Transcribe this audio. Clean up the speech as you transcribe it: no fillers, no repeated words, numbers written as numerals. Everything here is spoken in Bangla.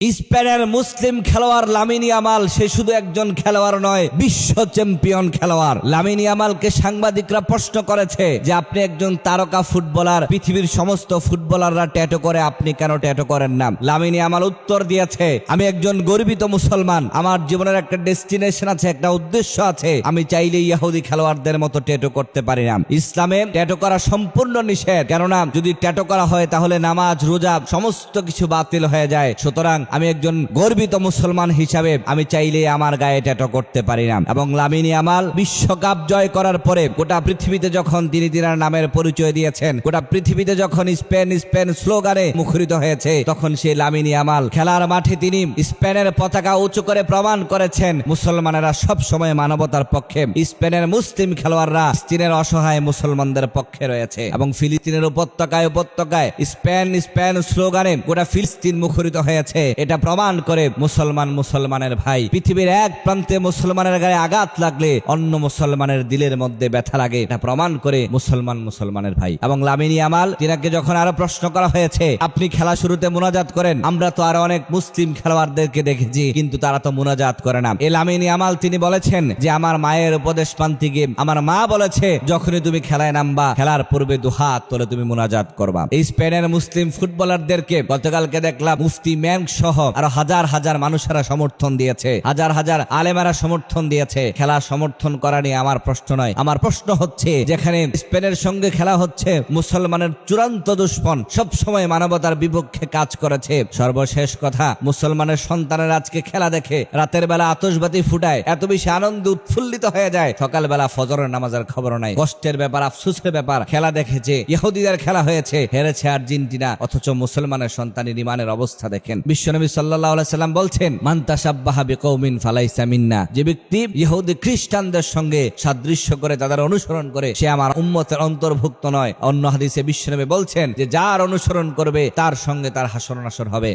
স্পেনের মুসলিম খেলোয়াড় লামিন ইয়ামাল সে শুধু একজন খেলোয়াড় নয়, বিশ্ব চ্যাম্পিয়ন খেলোয়াড়। লামিন ইয়ামালকে সাংবাদিকরা প্রশ্ন করেছে যে আপনি একজন তারকা ফুটবলার, পৃথিবীর সমস্ত ফুটবলাররা ট্যাটু করে, আপনি কেন ট্যাটু করেন না? লামিন ইয়ামাল উত্তর দিয়েছে, আমি একজন গর্বিত মুসলমান, আমার জীবনের একটা ডেস্টিনেশন আছে, একটা উদ্দেশ্য আছে, আমি চাইলে ইহুদি খেলোয়াড়দের মতো ট্যাটু করতে পারি না। ইসলামে ট্যাটু করা সম্পূর্ণ নিষেধ, কেননা যদি ট্যাটু করা হয় তাহলে নামাজ, রোজা সমস্ত কিছু বাতিল হয়ে যায়। সুতরাং আমি একজন গর্বিত মুসলমান হিসাবে আমি চাইলে আমার গায়ে ট্যাটু করতে পারি না। এবং লামিন ইয়ামাল বিশ্বকাপ জয় করার পরে গোটা পৃথিবীতে যখন তিনি তিনার নামের পরিচয় দিয়েছেন, গোটা পৃথিবীতে যখন স্পেন স্পেন স্লোগানে মুখরিত হয়েছে, তখন সেই লামিন ইয়ামাল খেলার মাঠে তিনি স্পেনের পতাকা উঁচু করে প্রমাণ করেছেন মুসলমানেরা সব সময় মানবতার পক্ষে, স্পেনের মুসলিম খেলোয়াড়রা ফিলিস্তিনের অসহায় মুসলমানদের পক্ষে রয়েছে। এবং ফিলিস্তিনের উপত্যকায় স্পেন স্পেন স্লোগানে গোটা ফিলিস্তিন মুখরিত হয়েছে। এটা প্রমাণ করে মুসলমানের ভাই, পৃথিবীর এক প্রান্তে মুসলমানের গায়ে আঘাত লাগলে অন্য মুসলমানের দিলের মধ্যে ব্যথা লাগে, এটা প্রমাণ করে মুসলমানের ভাই। এবং লামিন ইয়ামাল তিনাকে যখন আরো প্রশ্ন করা হয়েছে, আপনি খেলা শুরুতে মুনাজাত করেন, আমরা তো আরো অনেক মুসলিম খেলোয়াড়দেরকে দেখেছি কিন্তু তারা তো মুনাজাত করে না। এই লামিন ইয়ামাল তিনি বলেছেন যে আমার মায়ের উপদেশ মানতে গিয়ে আমার মা বলেছে যখনই তুমি খেলায় নামবা খেলার পূর্বে দুহাত তোলে তুমি মুনাজাত করবা। এই স্পেনের মুসলিম ফুটবলারদেরকে গতকালকে দেখলাম মুফতি ম্যান সহ আরো হাজার হাজার মানুষেরা সমর্থন দিয়েছে, হাজার হাজার আলেমেরা সমর্থন দিয়েছে। খেলা সমর্থন করা নিয়ে আমার প্রশ্ন নয়, আমার প্রশ্ন হচ্ছে যেখানে স্পেনের সঙ্গে খেলা হচ্ছে, মুসলমানের চূড়ান্ত দুশ্মন সব সময় মানবতার বিপক্ষে কাজ করেছে। সর্বশেষ কথা, মুসলমানের সন্তানের আজকে খেলা দেখে রাতের বেলা আতশবাতি ফুটায়, এত বেশি আনন্দ উৎফুল্লিত হয়ে যায়, সকালবেলা ফজরের নামাজের খবর নাই। কষ্টের ব্যাপার, আফসোসের ব্যাপার, খেলা দেখেছে ইহুদিদের খেলা হয়েছে, হেরেছে আর্জেন্টিনা, অথচ মুসলমানের সন্তানের ইমানের অবস্থা দেখেন। বিশ্বনবী সাল্লাল্লাহু আলাইহি সাল্লাম বলছেন, মান তাশাব্বাহা বিকওমিন ফালাইসা মিন্না, যে ব্যক্তি ইহুদি খ্রিস্টানদের সঙ্গে সাদৃশ্য করে তাদের অনুসরণ করে সে আমার উম্মতের অন্তর্ভুক্ত নয়। অন্য হাদিসে বিশ্বনবী বলছেন যে যার অনুসরণ করবে তার সঙ্গে তার হাসর নাসর হবে।